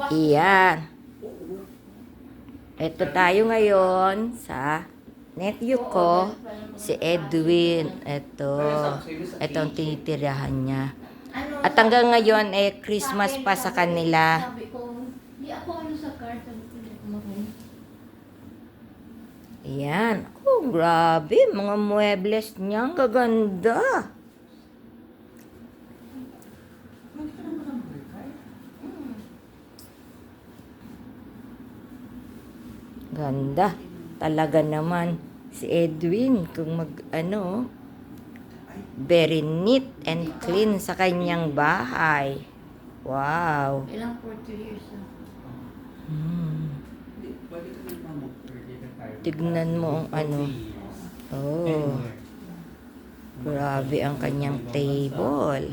Iyan. Ito tayo ngayon sa nephew ko, si Edwin. Ito ang tinitirahan niya. At hanggang ngayon, Christmas pa sa kanila. Sabi ko, di ako sa card. Sabi ko, di ako marunong. Ayan. Oh, grabe. Mga muebles niya. Ang gaganda. Ganda. Talaga naman. Si Edwin, kung very neat and clean sa kanyang bahay. Wow. Ilang 40 years na. Tignan mo ang Oh. Grabe ang kanyang table.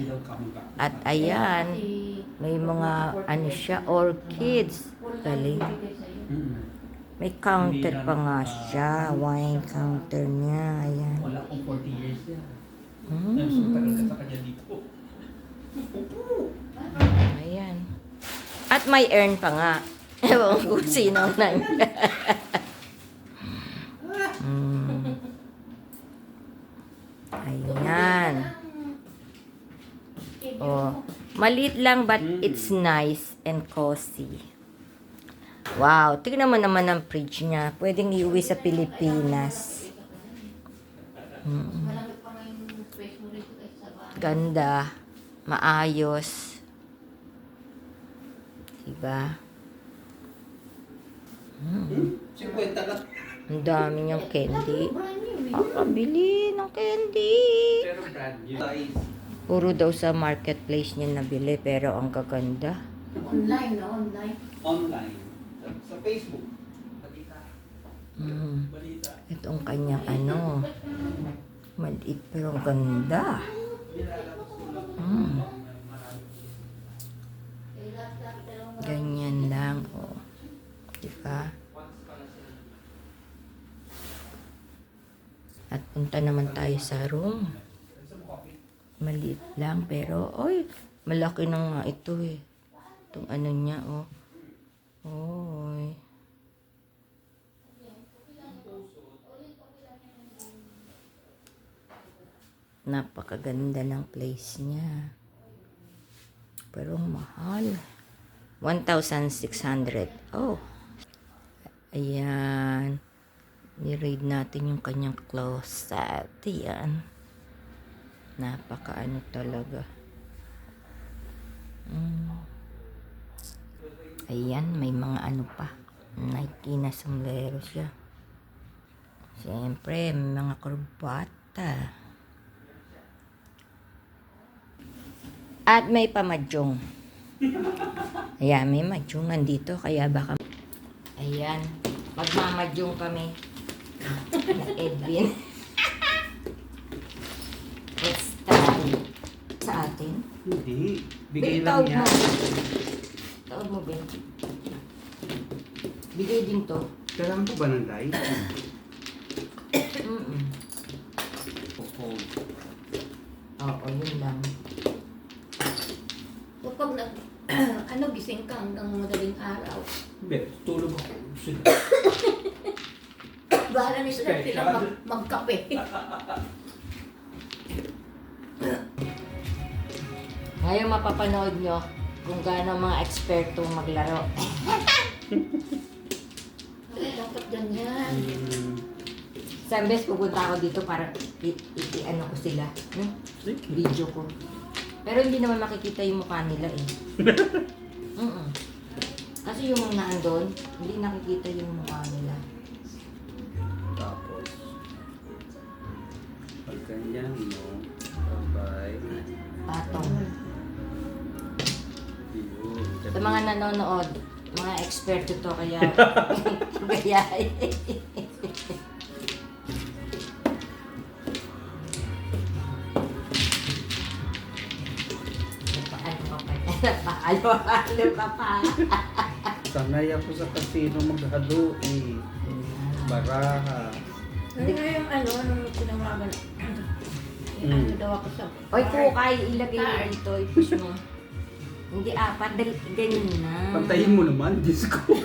At ayan, may mga siya, orchids. Galing. May counter pa nga siya. Wine counter niya. Ayan. Wala kong 40 years yan. Mm. Tagal ka sa kanya dito. Ayan. At may urn pa nga. Ewan ko kung sino nang. Ayan. Oh, maliit lang but it's nice and cozy. Wow, tingnan mo naman ang fridge niya. Pwedeng iuwi sa Pilipinas. Malaki pa nga yung space mo rito kahit sa bahay. Ganda. Maayos. Diba? 50 ka. Ang dami niyang candy. Brand new, Kabili ng candy. Pero brand new. Size. Puro daw sa marketplace niya nabili, pero ang gaganda. Online na, online. Online. Sa Facebook. Balita. Balita. Ito ang kanyang maliit pero ang ganda. Ganyan lang, oh. Diba? At punta naman tayo sa room. Maliit lang, pero, oy, malaki na nga ito eh. Itong niya, oh. Oy. Napakaganda ng place niya. Pero mahal. 1,600. Oh. Ayan. I-read natin yung kanyang closet. Ayan. Napaka talaga. Ayan, may mga pa. Nike na sombrero siya. Siyempre, may mga kurbata. At may pamadyong. Ayan, may madyong nandito. Kaya baka... Ayan, magmamadyong kami. Na Edwin. It's time. Sa atin. Hindi. Bigay Ben, lang tawag yan. mo. Tawag mo, Ben. Bigay din to. Kailangan ko ba ng guys? Oo, yun lang. Kapag gising ka hanggang madaling araw. Hindi. Tulog ako. Sila. Bahala ni sila magkape. Ngayon mapapanood nyo kung gaano mga eksperto maglaro. Dapat ganyan. Sa bes pupunta ako dito para ko sila. Video ko. Pero hindi naman makikita yung mukha nila eh. Kasi yung mga nandun, hindi nakikita yung mukha nila. Tapos. Pag ganyan mo. Bye-bye. Patong. Yun. Sa mga nanonood, mga eksperto to kaya kaya Paalo ka pa. Sanay ako sa casino maghalo eh. Baraha. Ano nga yung nung tinawagan. Ano daw ako sa Oy, kukay, ilagay mo dito, i-push mo. Hindi apat, ganyan na. Pantayin mo naman, Diyos ko.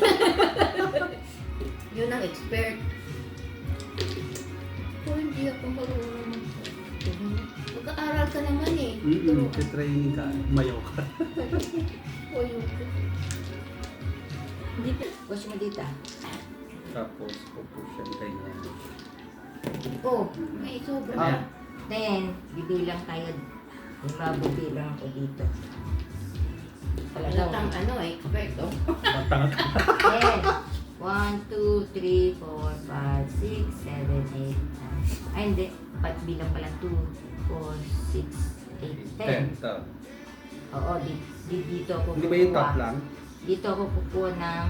Yun ang expert. Kung hindi ako marunong. Mag-aaral ka naman eh. Training ka, mayaw ka. Ayoko. Hindi pa. Wash mo dito. Tapos, pupo siya ganyan. Oh, may sobra. Oh, then, bibilang tayo. Mabubilang ako dito. Halatang ano eh, expert oh. Matang. Then, 1, 2, 3, 4, 5, 6, 7, 8, 9. Ay, hindi. Bilang pala 2, 4, 6, 8, 10. 10. to. Oo, dito ako Hindi ba yung top lang? Dito ako kukuha ng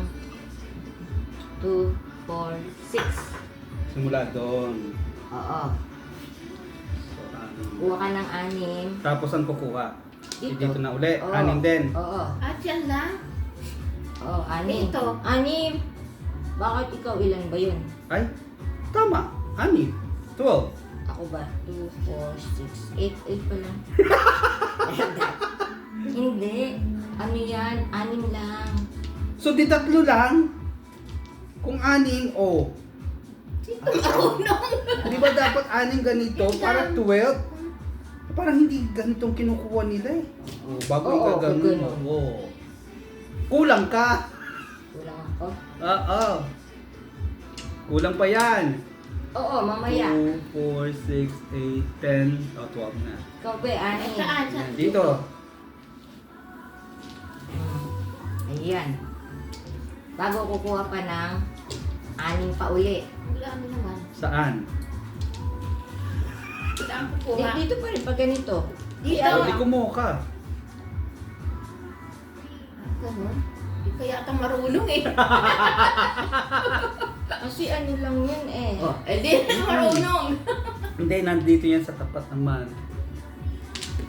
2, 4, 6. Simula doon. Oo. So, Kuha ka ng 6. Tapos ang kukuha? Dito. Dito na uli. Oo. 6 din. Oo. At yan lang. Oo, 6. Ito. 6. Bakit ikaw ilan ba yun? Ay, tama. 6. 12. Ako ba? 2, 4, 6, 8. 8 pa lang. Hindi. Ano yan? 6 lang. So, di 3 lang? Kung 6, oh. Ito marunong. Di ba dapat 6 ganito? Para 12? Parang hindi ganitong kinukuha nila eh. Oh, bago Oo, ikaganon mo. ganun. Oh. Kulang ka. Kulang ako? Oo. Kulang pa yan. Oo, mamaya. 2, 4, 6, 8, 10. Oh, 12 na. Ikaw ba, 6? Saan? Saan? Dito. Ayan. Bago kukuha pa ng 6 pa uli. Ang dami naman. Saan? Saan kukuha? Dito pa rin pag ganito. Dito. Kaya- Hindi kumuha ka. Ganun. Di kaya atang marunong eh. Kasi ano lang yun eh. Oh, eh di marunong. Hindi, nandito yan sa tapat naman.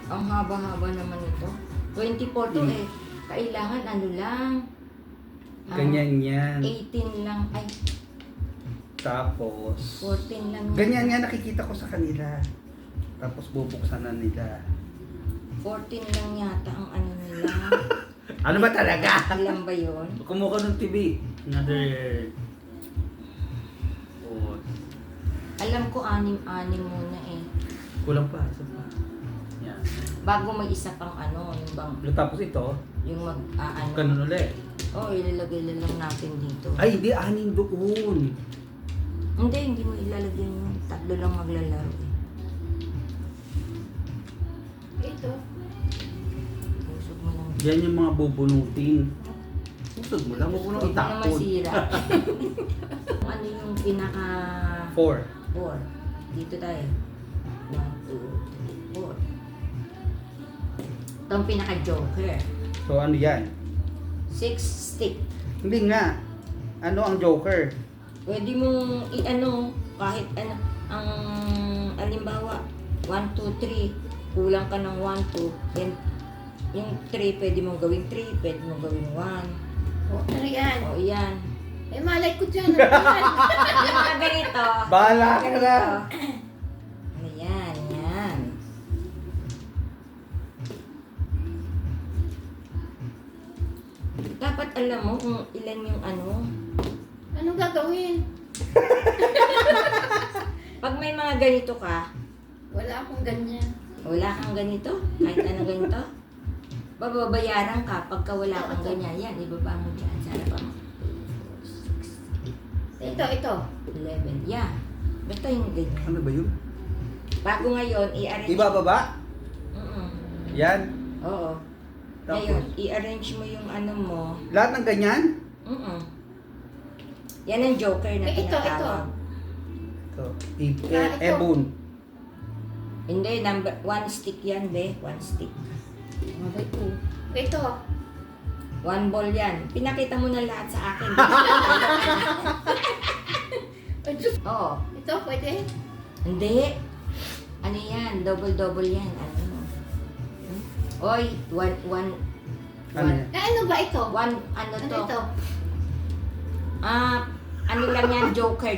Ang haba-haba naman ito. 24 to eh. Kailangan ano lang. Ganyan yan. 18 lang. Ay, Tapos, 14 lang. yan. ganyan nga nakikita ko sa kanila. Tapos bubuksan na nila. 14 lang yata ang ano nila. Ano ba talaga? Ilan ba yun? Kumuha ka ng TV. Another... Oh, Alam ko 6 muna eh. kulang pa. Isa pa. Yan. Bago may isa pang ano, yung bang, Tapos ito, yung ano. ganun ulit. Oo, ilalagay na lang natin dito. Ay, hindi, 6 doon. Hindi mo ilalagay yun. 3 lang maglalaro eh. Ito. Pusog mo lang. Yan yung mga bubunutin. Pusod mo lang, huwag mo lang Huwag mo na itapon. masira. Ano yung pinaka 4. 4? Dito tayo. 1, 2, 3, 4. Ito ang pinaka joker. So ano yan? 6 stick. Hindi nga. Ano ang joker? Pwede mong i-ano, kahit ano, ang alimbawa, 1, 2, 3. Kulang ka ng 1, 2. Then, yung 3, pwede mong gawing 3, pwede mong gawing 1. Oh, ano yan? O, yan. Eh malay ko dyan. Ano yan? Yung mga ganito. Bahala ka ganito. na. Ano yan, yan. Dapat alam mo kung ilan yung ano. Anong gagawin? Pag may mga ganito ka, Wala akong ganyan. wala kang ganito, kahit ano ganito, bababayaran ka pagka wala kang ganyan. Yan, ibaba mo dyan. Sana pa mo. 2, 4, 6, 7, Ito. 11. Yeah. Basta yung ganyan. Ano ba yun? Bago ngayon, i-arrange. Ibababa? Mm-mm. Yan. Oo. Tapos? Ngayon, i-arrange mo yung ano mo. Lahat ng ganyan? Mm-mm. Yan ang joker na Eh, ito, tinatawag. Ito. ito. Ebon. Hindi, 1 stick yan, be. 1 stick. Malay ko. Ito. 1 ball yan. Pinakita mo na lahat sa akin. Ay, Diyos. Oo. Ito, pwede? Hindi. Ano yan? Double yan. Ano? Oy, 1, Ano yan? Eh, ano ba ito? ano Ano to? ito? Ano lang yan? Joker.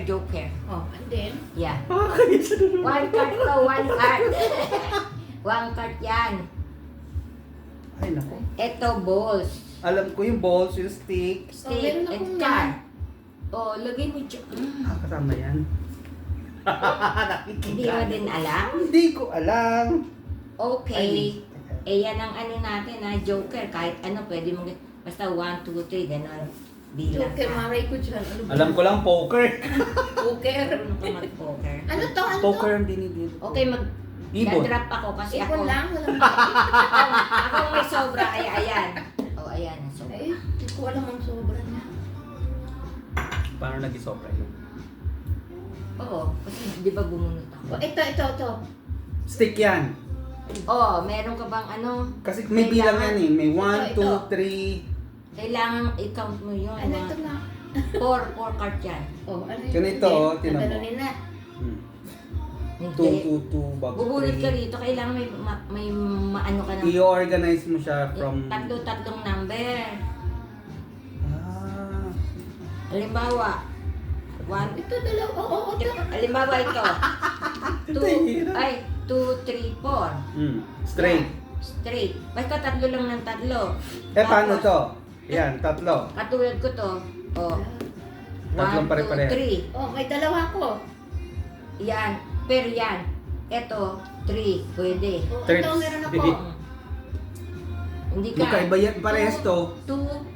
Oh, and then? Yeah. 1 card to, 1 card. 1 card yan. Ay, nako. Ito, balls. Alam ko yung balls, yung stick. Stick meron and akong card. Oh, lagay mo dyan. Kasama yan. Hindi mo din alam? Hindi ko alam. Okay. Eh, yan ang ano natin ha, joker. Kahit ano, pwede mo, basta 1, 2, 3, gano'n. Bilang Joker, ka. maray ko dyan. Ano ba? Alam ko lang poker. Joker. Marunong ka mag-poker. Ano to? Ano Poker to? ang dinidid. Okay, Ibon. mag-drop ako kasi ako. Ipon lang. Walang Ako may sobra, kaya ayan. Oh, ayan, ang sobra. Ay, hindi ko alam ang sobra niya. Paano nag-isobra yun? Oo, kasi di ba bumunot ako? Oh, ito. Stick yan. Oh, meron ka bang ano? Kasi may bilang yan eh. May 1, Ito. 2, 3. Kailangan i-count mo yun. Ano ito na? 4 card yan. Oh, ano yun? Ganito, oh, tinan mo. Naganunin na. 2, Hindi. 2, 2, bago Bubunot ka 3. rito, kailangan may maano ka ng I-organize mo siya from... tatlo-tatlong number. Ah. Halimbawa, 1, Ito dalawa. Oo, ito. halimbawa ito. 2, ay, 2, 3, 4. Straight. Straight. Basta tatlo lang ng tatlo. Eh, paano Tapos, to? Yan, tatlo. Katulad ko to. Oh. Tatlong 1, 2, pare-pareho. 3. Oh, may dalawa ko. Yan. Pero yan. Ito, 3. Pwede. Oh, Third. ito meron ako. Hindi ka. Magkaiba yan. Parehas to. 2.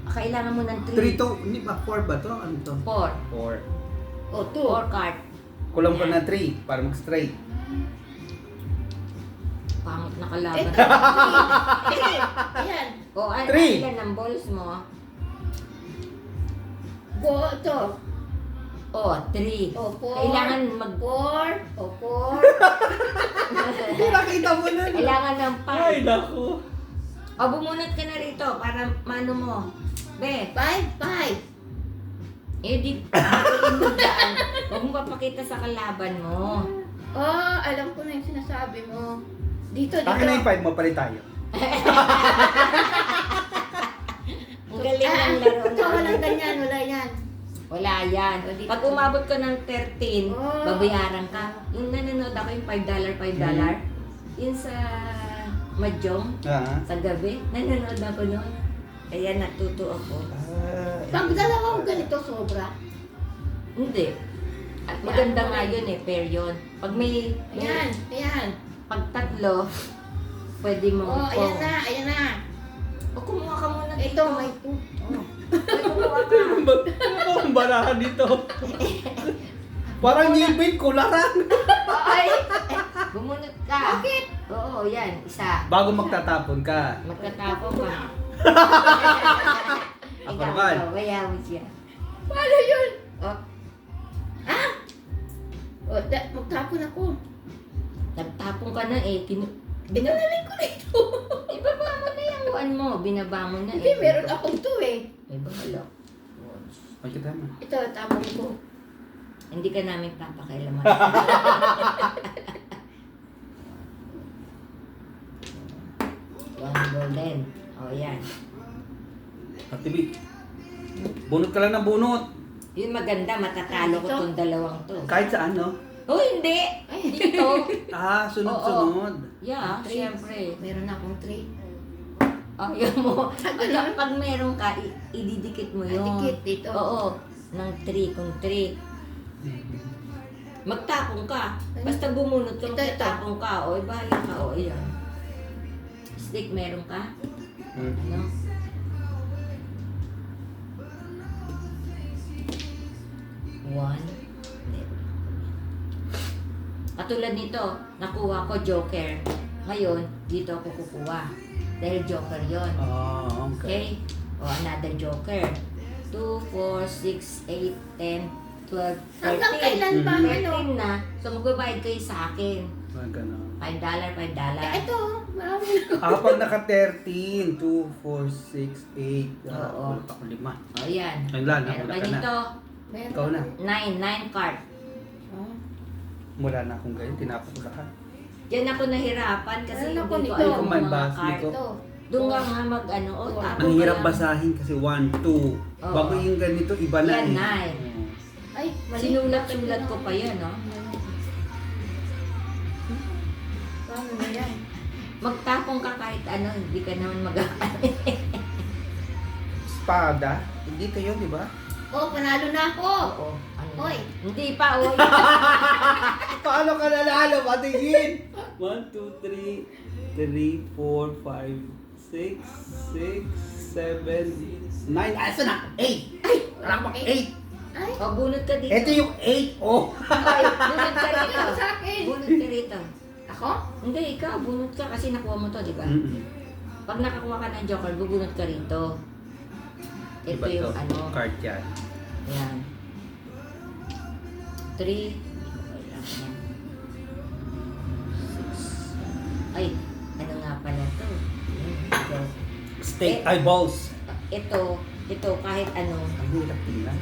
Kailangan mo ng 3 3. to. Hindi ba? 4 ba to? Ano to? 4. 4. Oh, 2. 4 card. Kulang pa na 3 para mag-straight. Pangit na kalaban. Ito. Ayan. O, ano Three. ilan ang balls mo? Go, ito. O, 3. Oh, 4. Kailangan mag... 4. Oh, 4. Nakita mo na. Kailangan ng 5. Ay, naku. O, bumunot ka na rito para mano mo. Be, 5. 5. eh di, pagkain mo dyan. Huwag mo papakita sa kalaban mo. Oh, alam ko na yung sinasabi mo. Dito. Akin na yung 5 mo, palit tayo. Ang galing ng laro Ito, na. walang ganyan. Wala yan. Wala yan. O, dito. Pag umabot ka ng 13, Oh. babayaran ka. Yung nanonood ako yung $5, $5. Yun sa Mahjong, Ah. sa gabi. Nanonood ako noon. Kaya natuto ako. Pag dalawang ganito, sobra. Hindi. At maganda nga yun eh, pair yun. Pag may Ayan. Ayan. pag tatlo, pwede mo. Oh, ayan na. Ayan na. O, kumuha ka muna Ito, dito. may 2. Oh. Ay, kumuha ka. Ano ang barahan dito? Parang ngipin ko larang. Ay, bumunot ka. Bakit? Oo, yan. Isa. Bago magtatapon ka. Magkatapon ka. Ako Ikaw, naman. ikaw, bayaw siya. Paano yun? O, Oh, magtapon ako. nagtapon ka na eh. Binalalik ko na ito. Ibaba mo na yung uan mo. Binaba mo na Hindi, eh. meron akong 2 eh. Ay, bahala. Ay, kita mo. Ito, tapon ko. Hindi ka namin papakailaman. One golden. O, yan. Atibi. Bunot ka lang ng bunot. Yun maganda, matatalo ko Ito? tong dalawang to. Kahit saan, no? Oh, hindi! Dito. Ah, sunod-sunod. Yeah, Three. siyempre. Meron akong 3. Ayaw mo. Ayaw, pag meron ka, ididikit mo yun. Dikit dito. Oo. Ng 3, kung 3. Magtapong ka. Basta bumunot ka, Ito, magtatapong ka. O, bahala ka. O, ayan. Stick meron ka? No? One. Hindi. Katulad nito, nakuha ko joker. Ngayon, dito ako kukuha. Dahil joker yon. Oh, okay. Okay? O, another joker. 2, 4, 6, 8, 10, 12, 13. Hanggang kailan ba? Mhm. Ano? 13 na. So, magbabayad kayo sa akin. Ah, ganun. $5, $5. Ito, marami na. Pag naka 13, 2, 4, 6, 8, Oo. ako 5. O, yan. Ayun lang, Meron wala ka ka na. dito. Meron Ikaw na. 9 card. Oh. Wala na akong ganyan, tinapos ko lahat. Diyan ako nahirapan kasi Meron ako hindi ko nito. alam May ang mga bus card. nito. Ito. Doon nga nga mag ano, o Oo. tapos Ang hirap basahin kasi 1, 2. Oo. Bago yung ganito, iba na Yan, eh. nine. Oo. Ay, mali. Sinulat-sulat ko pa yan, no? Paano na yan? Magtapong ka kahit ano, hindi ka naman mag-aano. Espada. Hindi kayo, di ba? Oh, panalo na ako. Oo. Ano? Hoy. Hindi pa, oy. Paano ka nanalo? Patingin! 1, 2, 3, 4, 5, 6, 7, 9. Asa na? 8! Ay! Wala pang 8! Ay, O, bunot ka dito. Ito yung 8, oh! Ay, bunot ka rito. ikaw sa akin. Bunot ka rito. Ako? Hindi, ikaw, bunot ka kasi nakuha mo to, di ba? Pag nakakuha ka ng joker, bubunot ka rito. Ito Diba yung to? ano. Card yan. Yan. 3. Yan. 6. Ay, ano nga pala to? Yan, ito. Steak eyeballs. Ito, kahit ano. Ang hirap tingnan.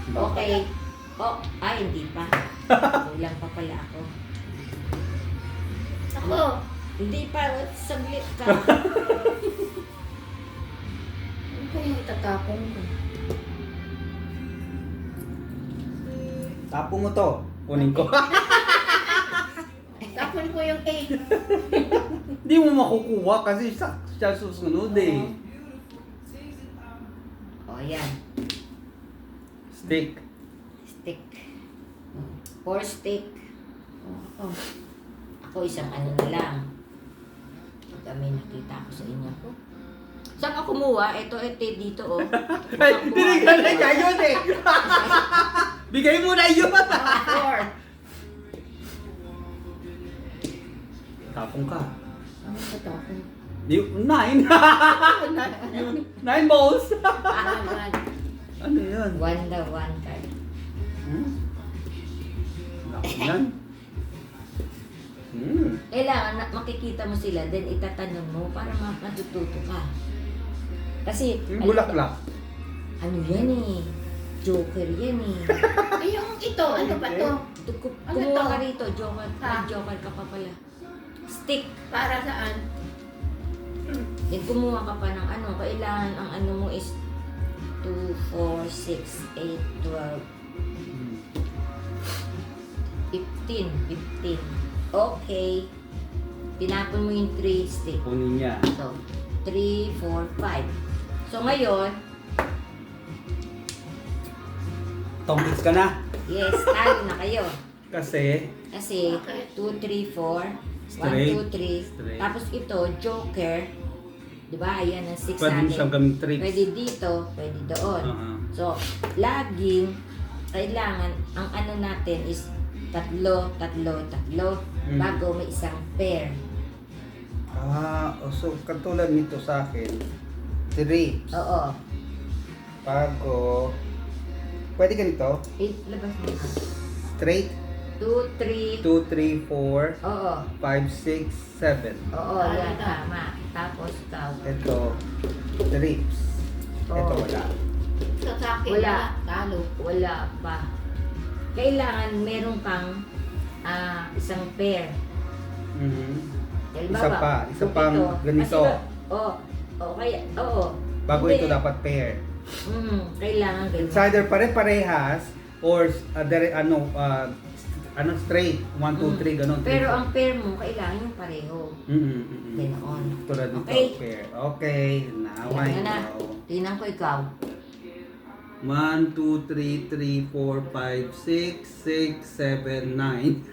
Okay. Oh, ay, hindi pa. Kulang pa pala ako. Ako. Hindi pa, saglit ka. Ano kayang itatapon ko? Tapo mo to. Kunin ko. Tapon ko yung 8. Hindi mo makukuha kasi siya susunod eh. Oh, yan. Steak. Stick. 4 stick. Oh. Ako isang ano na lang. Pag may nakita ako sa inyo. Saan ako kumuha? Ito dito oh. Ay, binigyan na niya yun eh. Bigay mo na yun. 4. Tapong ka. Ano itatapon? 9. 9 balls. Ano yun? 1 daw, 1 card. Laki yan. Kailangan makikita mo sila, then itatanong mo para matututo ka. Kasi, Bulaklak. ano yan eh? Joker yan eh. Ay, yung ito. Ano ba to? Ano Kumuha to? ka rito, joker. Ha? May joker ka pa pala. Stick. Para saan? Then kumuha ka pa ng ano, kailangan ang ano mo is 2, 4, 6, 8, 12, 15. Okay. Tinapon mo yung 3 stick. Kunin niya. So, 3, 4, 5. So ngayon, Tombits ka na. yes, talo na kayo. Kasi, Kasi, 2, 3, 4. 1, Straight. 2, 3. Tapos ito, joker. Diba? Ayan ang 6 pwede mo natin. siyang gamit tricks. Pwede dito, pwede doon. Uh-huh. So, laging, kailangan, ang ano natin is tatlo, bago may isang pair. So katulad nito sa akin, trips. Oo. Bago, pwede ganito, Labas mo na. straight, 2, 3. 2, 3, 4, Oo. 5, 6, 7. Oo, yan, tama. Tapos, ikaw. Ito, trips. Oo. Ito wala. Sa akin Wala. Talo. Wala pa. Kailangan meron kang isang pair. Isa pa, isa kung pang ito, ganito. Oo. Bago Hindi. ito dapat pair. Kailangan ganyan. It's either pare-parehas or straight, 1, 2, 3, ganun. Pero ang pair mo, kailangan yung pareho. Ganoon. Tulad nito, Okay. pair. Okay, now I Tingnan na. know. Tingnan ko ikaw. 1, 2, 3, 4, 5, 6, 6, 7, 9.